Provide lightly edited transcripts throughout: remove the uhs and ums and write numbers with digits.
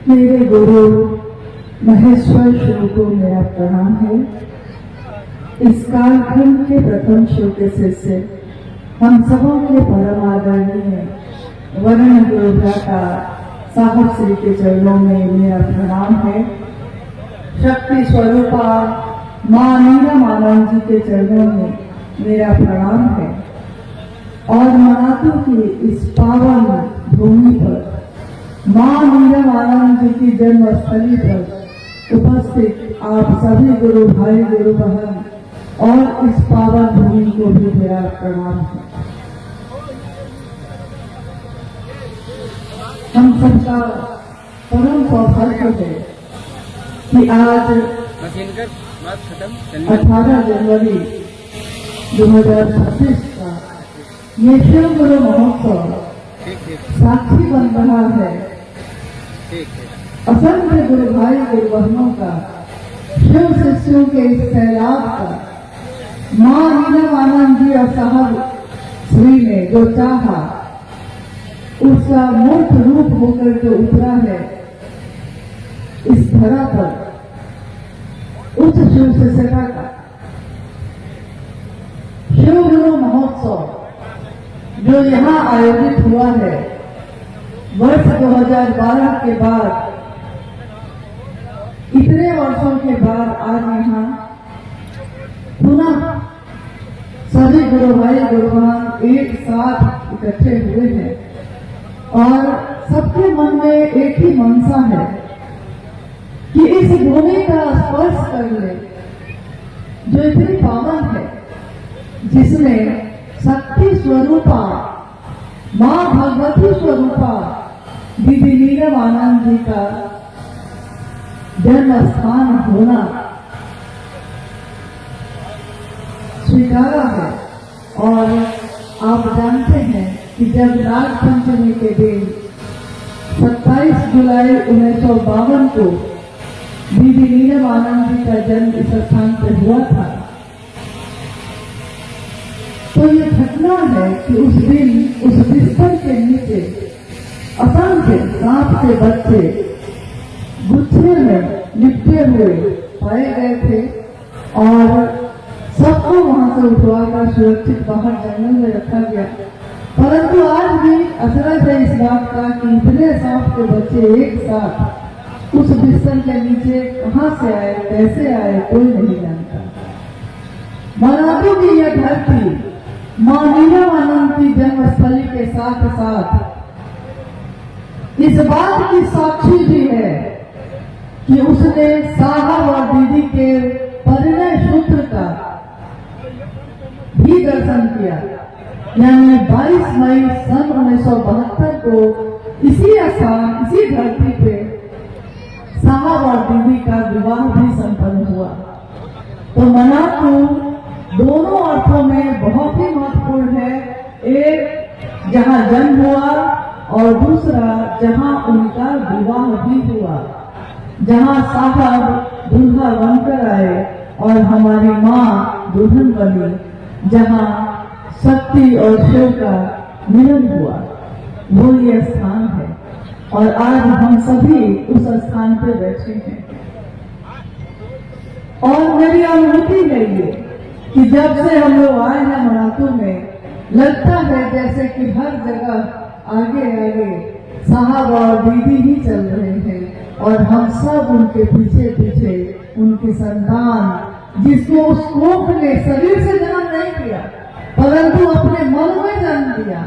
मेरे गुरु महेश्वर शिव को मेरा प्रणाम है। इस कालखंड के प्रथम शिव के शिष्य हम सबों के परम आदरणीय वर्ण गुरु भ्राता साहब श्री के चरणों में मेरा प्रणाम है। शक्ति स्वरूपा मां नीलम आनंद जी के चरणों में मेरा प्रणाम है। और मनातू की इस पावन भूमि पर मां नीलम आनंद जी की जन्म स्थली पर उपस्थित आप सभी गुरु भाई गुरु बहन और इस पावन भूमि को भी मेरा प्रणाम है। हम सबका परम सौभाग्य है कि आज 18 जनवरी 2026 का ये शिव गुरु महोत्सव साक्षी बन रहा है असंख्य गुरु भाई गुरु बहनों का, शिव शिष्यों के इस सैलाब का मां नीलम आनंद जी और साहब श्री ने जो चाहा उसका मूर्त रूप होकर के उतरा है इस धरा पर उच्च शिव शिष्यता का। शिव गुरु महोत्सव जो यहाँ आयोजित हुआ है वर्ष 2012 के बाद, इतने वर्षों के बाद आज यहाँ पुनः सभी गुरु भाई गुरु बहन एक साथ इकट्ठे हुए हैं और सबके मन में एक ही मनसा है कि इस भूमि का स्पर्श कर ले जो इतनी पावन है, जिसमें शक्ति स्वरूपा मां भगवती स्वरूपा दीदी नीलम आनंद जी का जन्म स्थान होना स्वीकारा है। और आप जानते हैं कि जब नाग पंचमी के दिन 27 जुलाई 1952 को दीदी नीलम आनंद जी का जन्म इस स्थान पर हुआ था, तो ये घटना है कि उस दिन उस बिस्तर के नीचे असंख्य सांप के बच्चे गुच्छे में लिपटे हुए पाए गए थे और सबको वहां से उठवाकर सुरक्षित बाहर जंगल में रखा गया। परंतु आज भी असरत है इस बात का कि इतने सांप के बच्चे एक साथ उस बिस्तर के नीचे कहां से आए, कैसे आए, कोई नहीं जानता। मनातू की यह धरती मां नीलम आनंद की जन्मस्थली के साथ साथ इस बात की साक्षी भी है कि उसने साहब और दीदी के परिणय सूत्र का भी दर्शन किया। यानी 22 मई सन 1972 को इसी स्थान इसी धरती पे साहब और दीदी का विवाह भी संपन्न हुआ। तो मनातू दोनों अर्थों में बहुत ही महत्वपूर्ण है, एक जहां जन्म हुआ और दूसरा जहां उनका विवाह भी हुआ, जहां साहब दूल्हा बनकर आए और हमारी मां दुल्हन बनी, जहां शक्ति और शिव का मिलन हुआ, वो ये स्थान है। और आज हम सभी उस स्थान पर बैठे हैं और मेरी अनुभूति है ये कि जब से हम लोग आए हैं मनातू में, लगता है जैसे कि हर जगह आगे आगे साहब और दीदी ही चल रहे हैं और हम सब उनके पीछे पीछे उनकी संतान, जिसको उस कोख ने शरीर से जन्म नहीं किया परंतु अपने मन में जन्म दिया।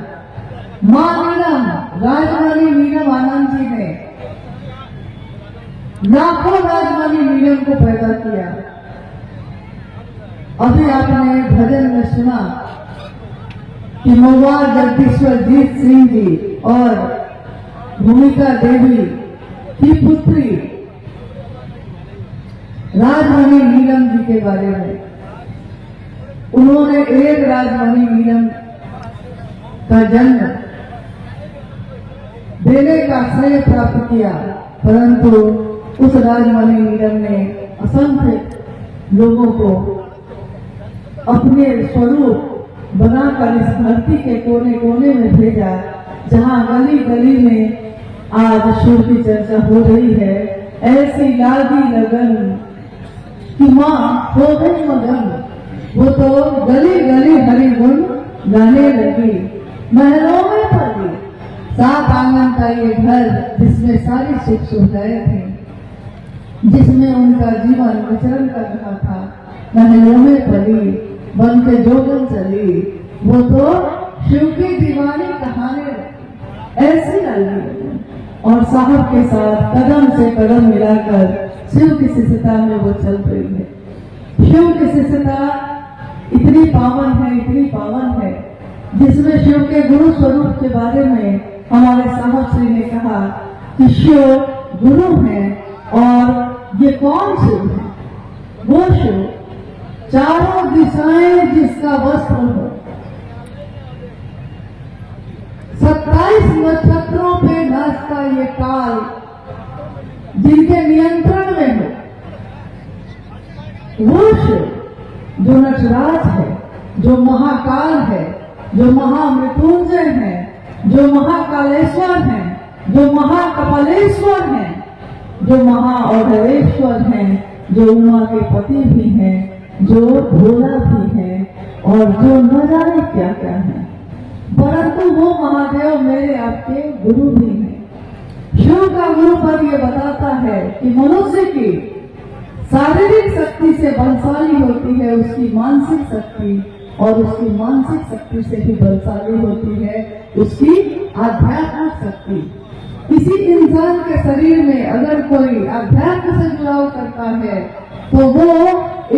मां नीलम राजमणि नीलम आनंद जी ने लाखों राजमणि नीलम को पैदा किया। अभी आपने भजन में सुना कि महुआ जगदीश्वर जीत सिंह जी और भूमिका देवी की पुत्री राजमणि नीलम जी के बारे में। उन्होंने एक राजमणि नीलम का जन्म देने का श्रेय प्राप्त किया, परंतु उस राजमणि नीलम ने असंख्य लोगों को अपने स्वरूप बनाकर इस धरती के कोने कोने में भेजा, जहां गली गली में आज शिव की चर्चा हो रही है। ऐसी लागी लगन कि माँ हो गई मगन, वो तो गली गली हरि गुण गाने लगी। महलों में पली सात आंगन का ये घर, जिसमें सारी सुख सुविधाएं थी, जिसमें उनका जीवन विचरण कर रहा था। महलों में पली बन के जोगन चली, वो तो शिव की दीवानी कहानी ऐसी लगी। और साहब के साथ कदम से कदम मिलाकर शिव की शिष्यता में वो चल रही है। शिव की शिष्यता इतनी पावन है, इतनी पावन है, जिसमें शिव के गुरु स्वरूप के बारे में हमारे साहब श्री ने कहा कि शिव गुरु है। और ये कौन शिव है? वो शिव चारों दिशाएं जिसका वस्त्र हो, 27 नक्षत्रों पे नाचता ये काल, जिनके नियंत्रण में हो, वो शिव जो नटराज है, जो महाकाल है, जो महामृत्युंजय है, जो महाकालेश्वर है, जो महाकपालेश्वर है, जो महाऔढ़वेश्वर है, जो उमा के पति भी हैं, जो भोला भी है, और जो न जाने क्या क्या है, परंतु वो महादेव मेरे आपके गुरु भी हैं। शिव का गुरु पर ये बताता है कि मनुष्य की शारीरिक शक्ति से बलशाली होती है उसकी मानसिक शक्ति, और उसकी मानसिक शक्ति से ही बलशाली होती है उसकी आध्यात्मिक शक्ति। किसी इंसान के शरीर में अगर कोई आध्यात्म से जुड़ाव करता है तो वो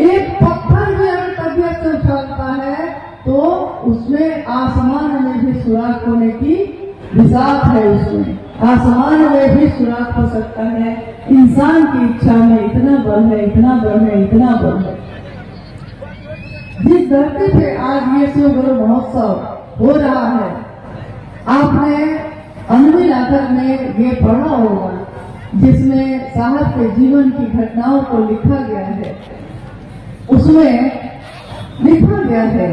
एक पत्थर भी अगर तबियत से उछालता है तो उसमें आसमान में भी सुराख होने की विसात है। उसमें आसमान में भी सुराख हो सकता है। इंसान की इच्छा में इतना बल है, इतना बल है, इतना बल है। जिस धरती पे आज ये शिव गुरु महोत्सव हो रहा है, आपने अनविल आखर में ये पढ़ा होगा, जिसमें साहब के जीवन की घटनाओं को लिखा गया है। उसमें लिखा गया है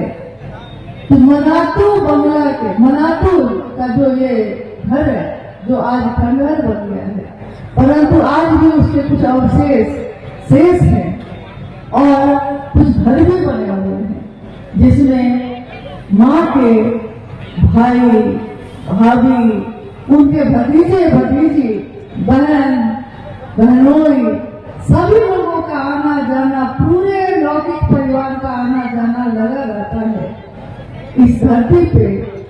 कि मनातू बंगला के, मनातू का जो ये घर है, जो आज खंडहर बन गया है, परंतु आज भी उसके कुछ अवशेष शेष हैं और कुछ घर भी बने हुए हैं, जिसमें माँ के भाई भाभी, उनके भतीजे भतीजी, बहन बहनोई, सभी लोगों का आना जाना, पूरे लौकिक परिवार का आना जाना लगा रहता है इस धरती पे।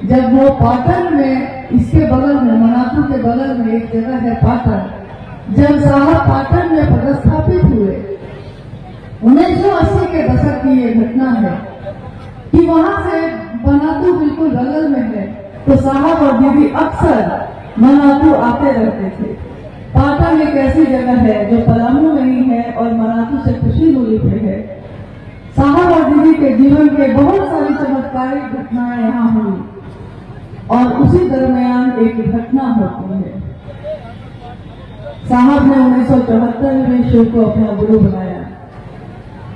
जब वो पाटन में, इसके बगल में, मनातू के बगल में एक जगह है पाटन, जब साहब पाटन में पदस्थापित हुए, 1980 के दशक की ये घटना है कि वहां से मनातू बिल्कुल बगल में है, तो साहब और दीदी अक्सर मनातू आते रहते थे। पाटन एक ऐसी जगह है जो पलामू में ही है और मनातू से कुछ ही दूरी पे है। साहब और दीदी के जीवन के बहुत सारी चमत्कारिक घटनाएं यहाँ हुई और उसी दरमियान एक घटना होती है। साहब ने 1974 में शिव को अपना गुरु बनाया।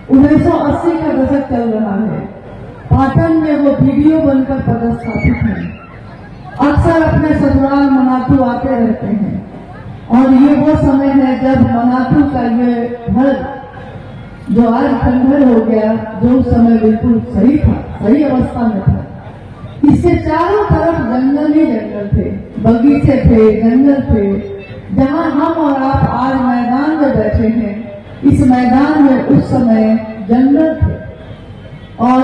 1980 का दशक चल रहा है। पाटन में वो वीडियो बनकर पदस्थापित हैं। अक्सर अपने ससुराल मनातू आते रहते हैं और ये वो समय है जब मनातू का ये घर, जो आज खंडहर हो गया, जो उस समय बिल्कुल सही था, सही अवस्था में था। इसके चारों तरफ जंगल ही जंगल थे, बगीचे थे, जंगल थे। जहां हम और आप आज मैदान में बैठे हैं, इस मैदान में उस समय जंगल थे। और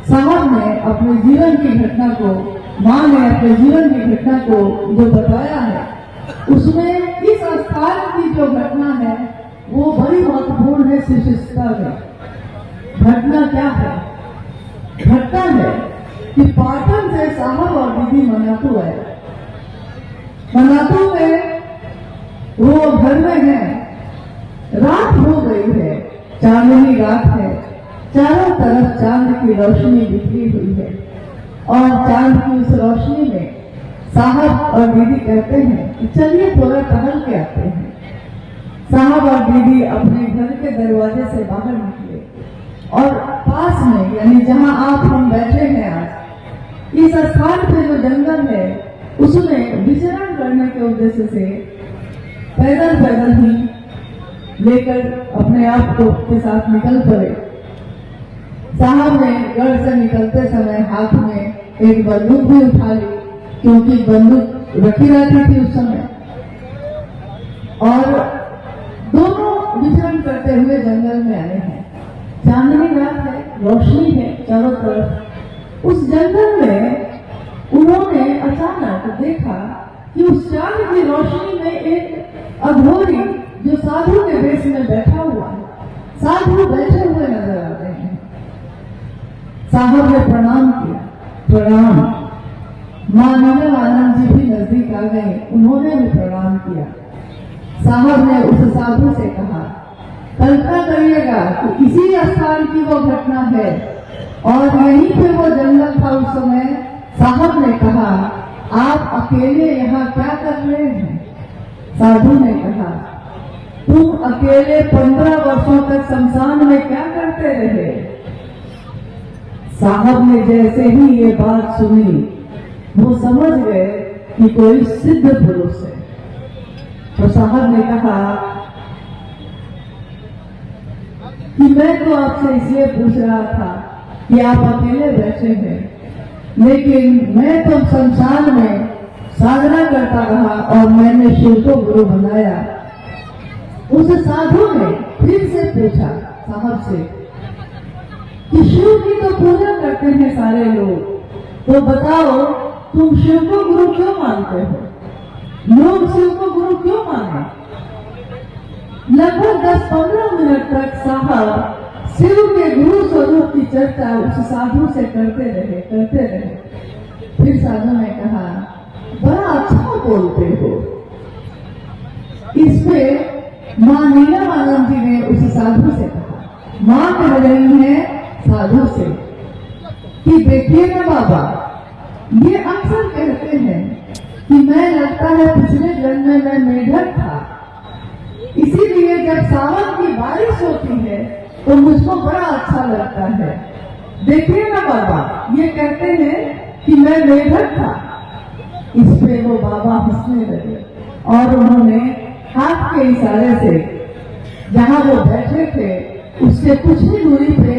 साहब ने अपने जीवन की घटना को, माँ ने अपने जीवन की घटना को जो बताया है, उसमें इस स्थान की जो घटना है वो बड़ी महत्वपूर्ण है। शिष्यता में घटना क्या है? घटना है कि पाटन से साहब और दीदी मनातू आए। मनातू में वो घर में है, रात हो गई है, चांदनी रात है, चारों तरफ चांद की रोशनी बिखरी हुई है और चांद की उस रोशनी में साहब और दीदी कहते हैं कि चलिए थोड़ा टहल के आते हैं। साहब और दीदी अपने घर के दरवाजे से बाहर निकले और पास में, यानी जहां आप हम बैठे हैं आज, इस स्थान पे जो जंगल है, उसमें विचरण करने के उद्देश्य से पैदल पैदल ही लेकर अपने आप को के साथ निकल पड़े। साहब ने गढ़ से निकलते समय हाथ में एक बंदूक भी उठा ली, क्योंकि बंदूक रखी रहती थी उस समय। और दोनों विचरण करते हुए जंगल में आए हैं। चांदनी रात है, रोशनी है चारों तरफ। उस जंगल में उन्होंने अचानक देखा कि उस चांद की रोशनी में एक अघोरी जो साधु के वेश में बैठा हुआ है, साधु बैठे हुए नजर आ रहे हैं। साहब ने प्रणाम किया। प्रणाम। मां नीलमानंद जी भी नजदीक आ गए, उन्होंने भी प्रणाम किया। साहब ने उस साधु से कहा, कल्पना करिएगा कि इसी स्थान की वो घटना है और यहीं पे वो जंगल था उस समय। साहब ने कहा, आप अकेले यहाँ क्या कर रहे हैं? साधु ने कहा, तुम अकेले 15 वर्षों तक शमशान में क्या करते रहे? साहब ने जैसे ही ये बात सुनी, वो समझ गए कि कोई सिद्ध पुरुष है। तो साहब ने कहा कि मैं तो आपसे इसलिए पूछ रहा था कि आप अकेले बैठे हैं, लेकिन मैं तो शमशान में साधना करता रहा और मैंने शिव को गुरु बनाया। उस साधु ने फिर से पूछा साहब से कि शिव की तो पूजा करते हैं सारे लोग, तो बताओ तुम शिव को गुरु क्यों मानते हो? लोग शिव को गुरु क्यों माने? लगभग 10-15 मिनट तक साहब शिव के गुरु स्वरूप की चर्चा उस साधु से करते रहे। फिर साधु ने कहा, बड़ा अच्छा बोलते हो। इस पे मां नीलमानंद जी ने उस साधु से कहा, मां कह रही है साधु से कि देखिए ना बाबा, ये अक्सर कहते हैं कि मैं लगता है पिछले जन्म में मैं मेढक था, इसीलिए जब सावन की बारिश होती है तो मुझको बड़ा अच्छा लगता है। देखिए ना बाबा, ये कहते हैं कि मैं मेढक था। इस पे वो बाबा हंसने लगे और उन्होंने हाथ के इशारे से जहां वो बैठे थे उससे कुछ ही दूरी पे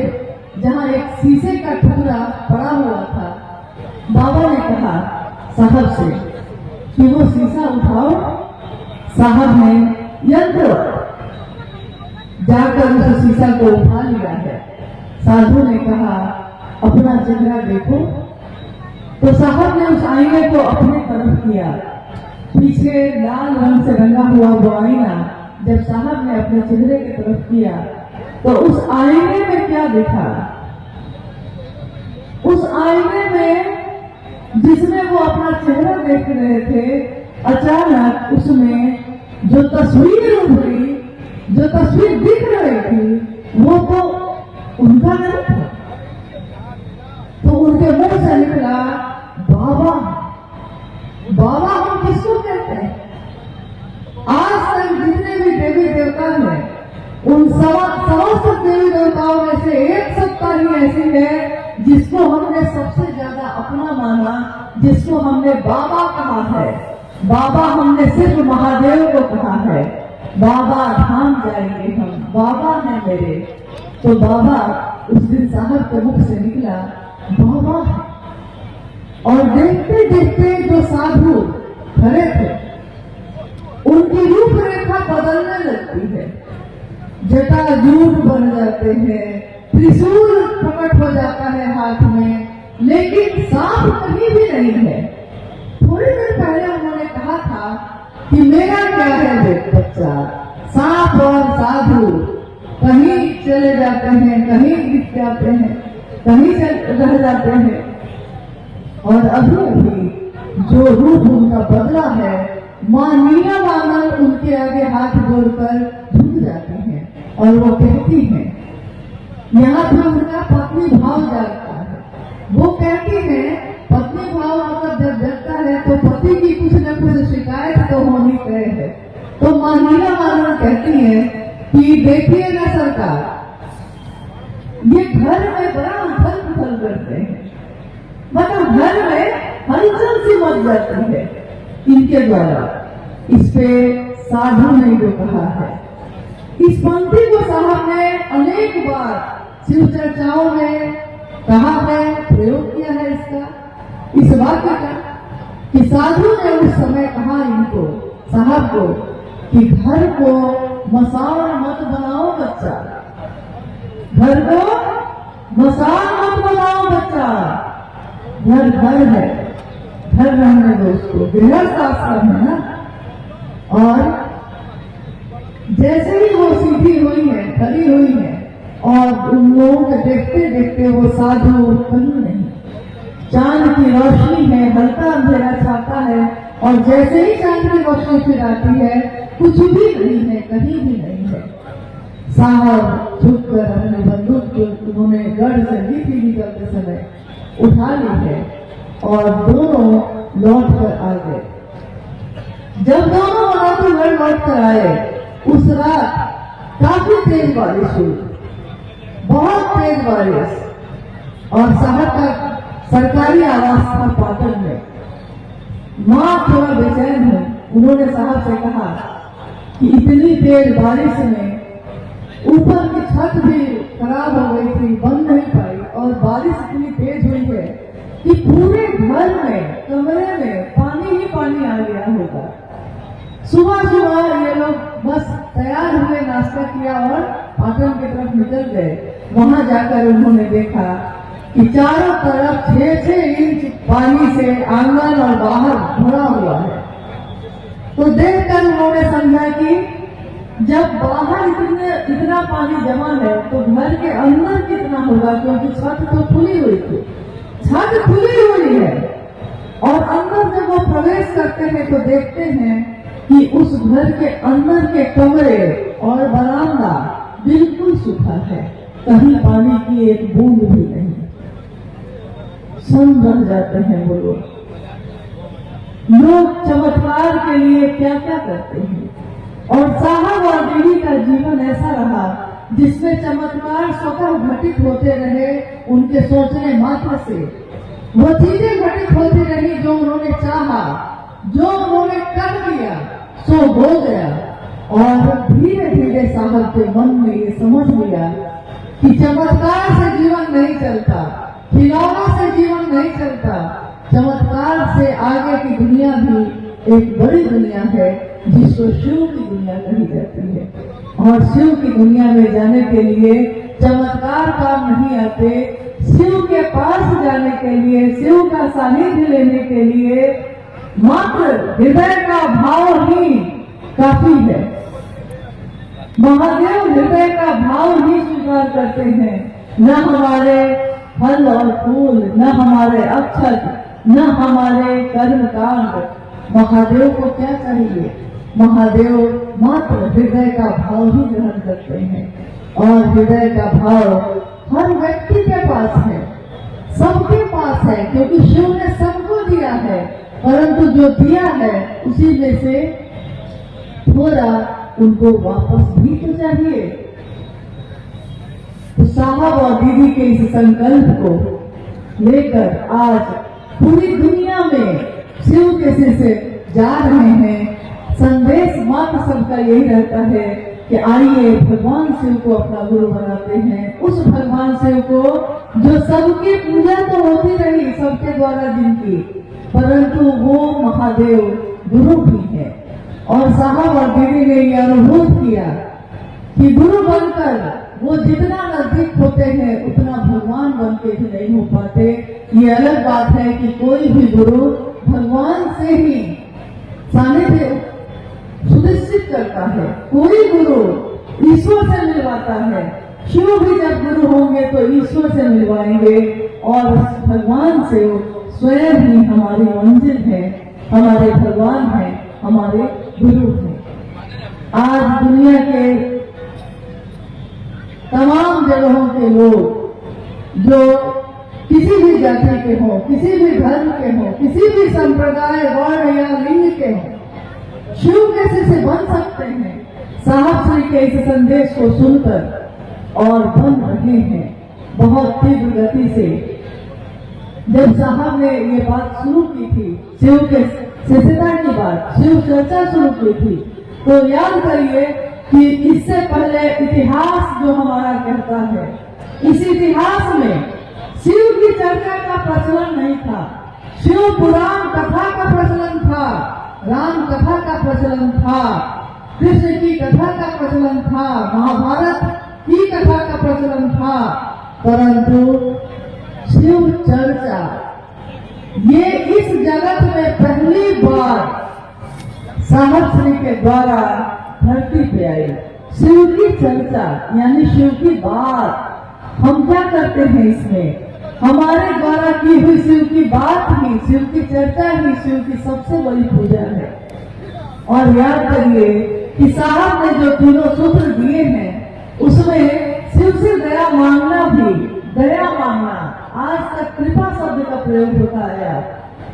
जहां एक शीशे का टुकड़ा पड़ा हुआ था, बाबा ने कहा साहब से कि वो शीशा उठाओ। साहब ने यंत्र जाकर उस शीशा को उठा लिया है। साधु ने कहा, अपना चेहरा देखो। तो साहब ने उस आईने को अपने तरफ किया। पीछे लाल रंग से रंगा हुआ वो आईना जब साहब ने अपने चेहरे की तरफ किया तो उस आईने में क्या दिखा? उस आईने में जिसमें वो अपना चेहरा देख रहे थे, अचानक उसमें जो तस्वीर उभरी, जो तस्वीर दिख रही थी, वो तो उनका नहीं था। तो उनके मुंह से निकला, बाबा। बाबा हम किसको कहते हैं? आज तक जितने भी देवी देवता हैं, उन समस्त देवी देवताओं में से एक सत्ता ही ऐसी है जिसको हमने सबसे ज्यादा अपना माना, जिसको हमने बाबा कहा है। बाबा हमने सिर्फ महादेव को कहा है, बाबा धाम जाएंगे हम, बाबा है मेरे। तो बाबा उस दिन साहब के मुख से निकला, बाबा है। और देखते देखते जो साधु खड़े थे उनकी रूपरेखा बदलने लगती है। जटाजूट बन जाते हैं, त्रिशूल प्रकट हो जाता है हाथ में, लेकिन सांप कहीं भी नहीं है। थोड़ी देर पहले उन्होंने कहा था कि मेरा क्या है बच्चा, सांप और साधु कहीं चले जाते हैं, कहीं दिख जाते हैं, कहीं रह जाते हैं। और अभी अभी जो रूप उनका बदला है, मां नीलमानंद उनके आगे हाथ जोड़कर झुक जाती हैं और वो कहती हैं, यहाँ पे उनका पत्नी भाव जागता है। वो कहती हैं, पत्नी भाव मतलब जब जगता है तो पति की कुछ न कुछ शिकायत तो होनी तय है। तो मां नीलमानंद कहती है कि देखिए ना सरकार, ये घर में बड़ा उथल पुथल करते हैं, मतलब घर में हलचल सी मच जाती है इनके द्वारा। इस पे साधु ने जो कहा है, इस पंक्ति को साहब ने अनेक बार शिव चर्चाओं में कहा है, प्रयोग किया है इसका, इस वाक्य का, कि साधु ने उस समय कहा इनको, साहब को, कि घर को मसान मत बनाओ बच्चा, घर को मसान मत बनाओ बच्चा, घर घर है, घर रहने दो उसको, गृहस्थ आश्रम है ना। और जैसे ही वो सीधी हुई है, खड़ी हुई है, और उन लोगों को देखते देखते वो साधु कहीं नहीं, चांद की रोशनी है, हल्का अंधेरा छाता है, और जैसे ही चांद की रोशनी फिर आती है, कुछ भी नहीं है, कहीं भी नहीं है। साहब झुककर अपने बंदूक जो उन्होंने गढ़ से ली थी निकलते समय उठा ली है, और दोनों लौट कर आ गए। जब दोनों मराठीगढ़ लौट कर आए, उस रात काफी तेज बारिश हुई, बहुत तेज बारिश, और साहब का सरकारी आवास था पाटन में। माँ थोड़ा बेचैन हुई, उन्होंने साहब से कहा कि इतनी तेज बारिश में ऊपर की छत भी खराब हो गई थी, बन नहीं पाई, और बारिश इतनी तेज हुई है कि पूरे घर में, कमरे में पानी ही पानी आ गया होगा। सुबह सुबह ये लोग बस तैयार हुए, नाश्ता किया और पाटन की तरफ निकल गए। वहां जाकर उन्होंने देखा कि चारों तरफ 6-6 इंच पानी से आंगन और बाहर भरा हुआ है। तो देखकर उन्होंने समझा कि जब बाहर इतना पानी जमा है तो घर के अंदर कितना होगा, क्योंकि छत तो खुली हुई थी, छत खुली हुई है। और अंदर जब वो प्रवेश करते हैं तो देखते हैं कि उस घर के अंदर के कमरे और बरामदा बिल्कुल सूखा है, कहीं पानी की एक बूंद भी नहीं। सम रह जाते हैं वो लोग चमत्कार के लिए क्या क्या करते हैं। और साहब और देवी का जीवन ऐसा रहा जिसमें चमत्कार स्वतः घटित होते रहे, उनके सोचने मात्र से वो चीजें घटित होती रही जो उन्होंने चाहा, जो उन्होंने कर दिया सो हो गया। और धीरे धीरे साहब के मन में ये समझ लिया कि चमत्कार से जीवन नहीं चलता, खिलौनों से जीवन नहीं चलता, चमत्कार से आगे की दुनिया भी एक बड़ी दुनिया है जिसको शिव की दुनिया कही जाती है। और शिव की दुनिया में जाने के लिए चमत्कार काम नहीं आते, शिव के पास जाने के लिए, शिव का सानिध्य लेने के लिए मात्र हृदय का भाव ही काफी है। महादेव हृदय का भाव ही स्वीकार करते हैं, न हमारे फल और फूल, न हमारे अक्षत, न हमारे कर्म कांड। महादेव को क्या चाहिए? महादेव मात्र हृदय का भाव ही ग्रहण करते हैं। और हृदय का भाव हर व्यक्ति के पास है, सबके पास है, क्योंकि शिव ने सबको दिया है, परंतु जो दिया है उसी में से थोड़ा उनको वापस भी तो चाहिए। तो साहब और दीदी के इस संकल्प को लेकर आज पूरी दुनिया में शिव के सिर से जा रहे हैं। संदेश मात्र सबका यही रहता है कि आइए भगवान शिव को अपना गुरु बनाते हैं, उस भगवान शिव को जो सबकी पूजा तो होती रही सबके द्वारा जिनकी, परंतु वो महादेव गुरु भी है। और साहब और दीदी ने यह अनुभव किया कि गुरु बनकर वो जितना नजदीक होते हैं उतना भगवान बन के भी नहीं हो पाते। ये अलग बात है कि कोई भी गुरु भगवान से ही सानिध्य सुनिश्चित करता है, कोई गुरु ईश्वर से मिलवाता है। शिव भी जब गुरु होंगे तो ईश्वर से मिलवाएंगे, और भगवान से स्वयं ही हमारी मंजिल है, हमारे भगवान है, हमारे गुरु हैं। आज दुनिया के तमाम जगहों के लोग जो किसी भी जाति के हों, किसी भी धर्म के हों, किसी भी संप्रदाय, वर्ण या लिंग के हों, शिव कैसे से बन सकते हैं साहब श्री के इस संदेश को सुनकर, और बन रहे हैं बहुत तीव्र गति से। जब साहब ने ये बात शुरू की थी, शिव के शिष्यता की बात, शिव चर्चा शुरू की थी, तो याद करिए कि इससे पहले इतिहास जो हमारा कहता है, इस इतिहास में शिव की चर्चा का प्रचलन नहीं था। शिव पुराण कथा का प्रचलन था, राम कथा का प्रचलन था, कृष्ण की कथा का प्रचलन था, महाभारत की कथा का प्रचलन था, परंतु शिव चर्चा ये इस जगत में पहली बार साहब श्री के द्वारा धरती पे आई। शिव की चर्चा यानी शिव की बात। हम क्या करते हैं इसमें? हमारे द्वारा की हुई शिव की बात ही, शिव की चर्चा ही शिव की सबसे बड़ी पूजा है। और याद करिए कि साहब ने जो तीनों सूत्र दिए हैं उसमें शिव से दया मांगना भी, दया मांगना, आज तक कृपा शब्द का प्रयोग होता आया।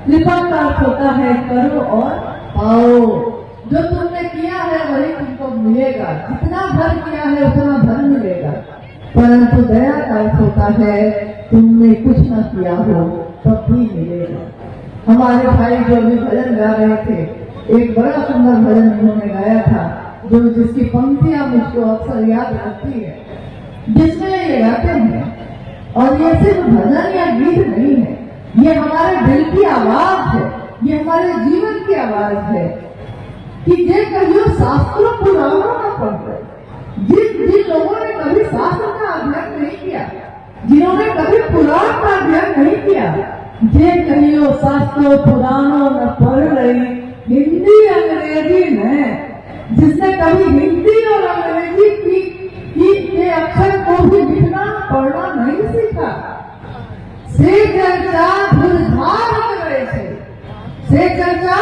कृपा का अर्थ होता है करो और पाओ। जो तुमने किया है वही तुमको मिलेगा, जितना धन किया है उतना धन मिलेगा। परंतु दया का अर्थ होता है तुमने कुछ न किया हो तब भी मिलेगा। हमारे भाई जो अभी भजन गा रहे थे, एक बड़ा सुंदर भजन उन्होंने गाया था, जो जिसकी पंक्तियां मुझको अक्सर याद रखती है, जिसमें ये गाते हैं, और ये सिर्फ भजन या गीत नहीं है, ये हमारे दिल की आवाज है, ये हमारे जीवन की आवाज है कि जे कहियो शास्त्रों पुराणों का पढ़ रहे, जिन लोगों ने कभी शास्त्र का अध्ययन नहीं किया, जिन्होंने कभी पुराण का अध्ययन नहीं किया, जे कहियो शास्त्रों पुराणों न पढ़ रही, हिंदी अंग्रेजी में, जिसने कभी हिंदी और अंग्रेजी की के अक्षर को भी लिखना पढ़ना नहीं सीखा, से चर्चा धूलधार करे छे, से चर्चा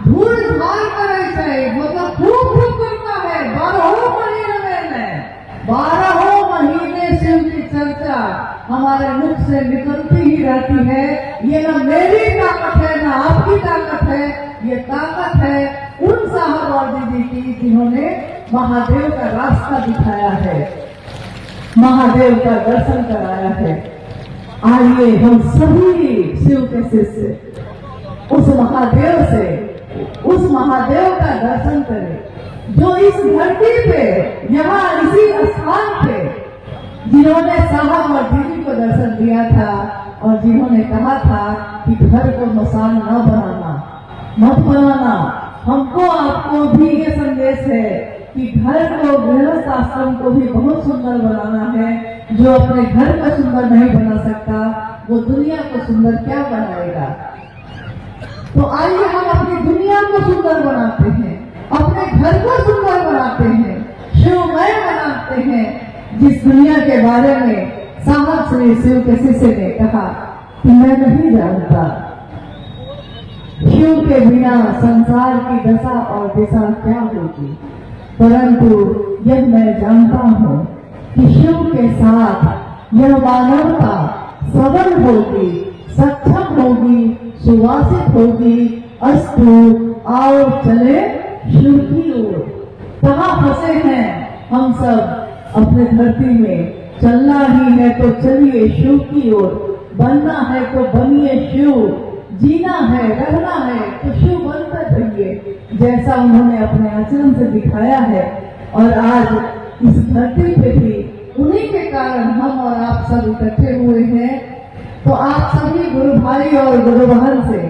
धूलधार करे छे, मतलब खूब खूब करता है। 12 महीने में 12 महीने शिव की चर्चा हमारे मुख से निकलती ही रहती है। ये न मेरी ताकत है न आपकी ताकत है, ये ताकत है उन साहब और दीदी की जिन्होंने महादेव का रास्ता दिखाया है, महादेव का दर्शन कराया है। आइए हम सभी शिव के शिष्य उस महादेव से, उस महादेव का दर्शन करें जो इस धरती पे, यहाँ इसी स्थान पे, जिन्होंने साहब और दीदी को दर्शन दिया था और जिन्होंने कहा था कि घर को मसान न बनाना, मत बनाना। हमको आपको भी ये संदेश है कि घर को, गृहस्थ आश्रम को भी बहुत सुंदर बनाना है। जो अपने घर को सुंदर नहीं बना सकता वो दुनिया को सुंदर क्या बनाएगा? तो आइए हम अपनी दुनिया को सुंदर बनाते हैं, अपने घर को सुंदर बनाते हैं, शिवमय बनाते हैं। जिस दुनिया के बारे में साहब श्री शिव के शिष्य ने कहा कि मैं नहीं जानता शिव के बिना संसार की दशा और दिशा क्या होगी, परंतु यह मैं जानता हूँ कि शिव के साथ यह मानवता सबल होगी, सक्षम होगी, सुवासित होगी। अस्तु, आओ चले शिव की ओर। कहाँ फंसे हैं हम सब अपने धरती में? चलना ही है तो चलिए शिव की ओर, बनना है तो बनिए शिव, जीना है, रहना है तो शिव बनकर रहिए, जैसा उन्होंने अपने आचरण से दिखाया है। और आज इस धरती पे भी उन्हीं के कारण हम और आप सब इकट्ठे हुए हैं। तो आप सभी गुरु भाई और गुरु बहन से,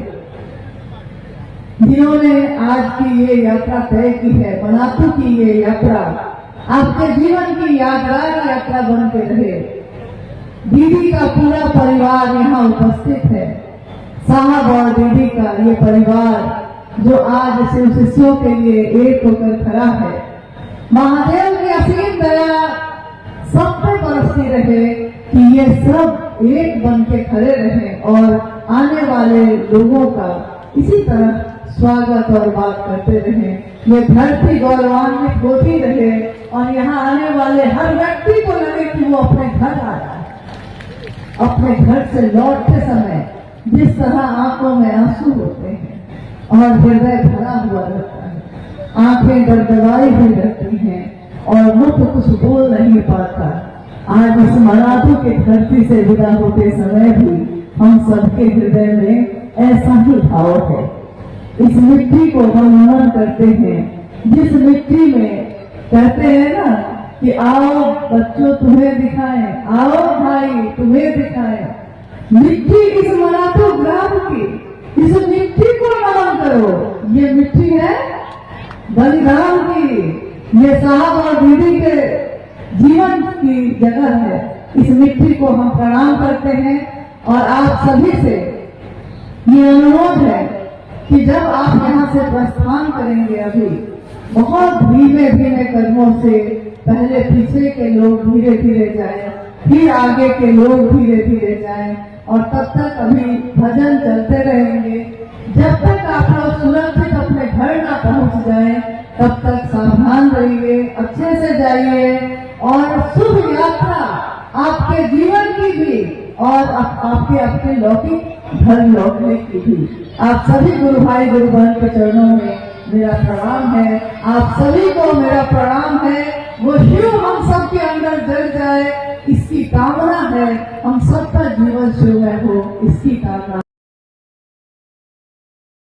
जिन्होंने आज की ये यात्रा तय की है, बनातू की ये यात्रा आपके जीवन की यादगार यात्रा बन के रहे। दीदी का पूरा परिवार यहाँ उपस्थित है, साहब और दीदी का ये परिवार जो आज शिव शिष्यों के लिए एक होकर खड़ा है। महादेव की असीम दया सब पे बरसती रहे कि ये सब एक बन के खड़े रहें और आने वाले लोगों का इसी तरह स्वागत और बात करते रहें। ये धरती गौरवान्वित होती रहे और यहाँ आने वाले हर व्यक्ति को लगे कि वो अपने घर आ रहा है। अपने घर से लौटते समय जिस तरह आंखों में आंसू होते हैं और हृदय भरा हुआ रहता है, आंखें दरदराई हुई रहती हैं और मुख कुछ बोल नहीं पाता। आज इस मनातू की धरती से विदा होते समय भी हम सबके हृदय में ऐसा ही भाव है। इस मिट्टी को हम नमन करते हैं, जिस मिट्टी में कहते हैं ना कि आओ बच्चों तुम्हें दिखाएं, आओ भाई तुम्हें दिखाएं। मिट्टी इस मराठो ग्राम की, इस मिट्टी को नमन करो। ये मिट्टी है बलिदान की, ये साहब और दीदी के जीवन की जगह है। इस मिट्टी को हम प्रणाम करते हैं और आप सभी से ये अनुरोध है कि जब आप यहाँ से प्रस्थान करेंगे, अभी बहुत धीमे धीमे कदमों से, पहले पीछे के लोग धीरे धीरे जाएं, फिर आगे के लोग धीरे धीरे जाएं, और तब तक अभी भजन चलते रहेंगे। जब तक आप लोग सुरक्षित अपने घर ना पहुंच जाएं, तब तक सावधान रहिए, अच्छे से जाइए, और शुभ यात्रा आपके जीवन की भी और आपके अपने लौकिक घर लौटने की भी। आप सभी गुरु भाई गुरु बहन के चरणों में मेरा प्रणाम है। आप सभी को मेरा प्रणाम है। वो शिव हम सबके अंदर जल जाए, इसकी कामना है। हम सबका जीवन शिव में हो, इसकी कामना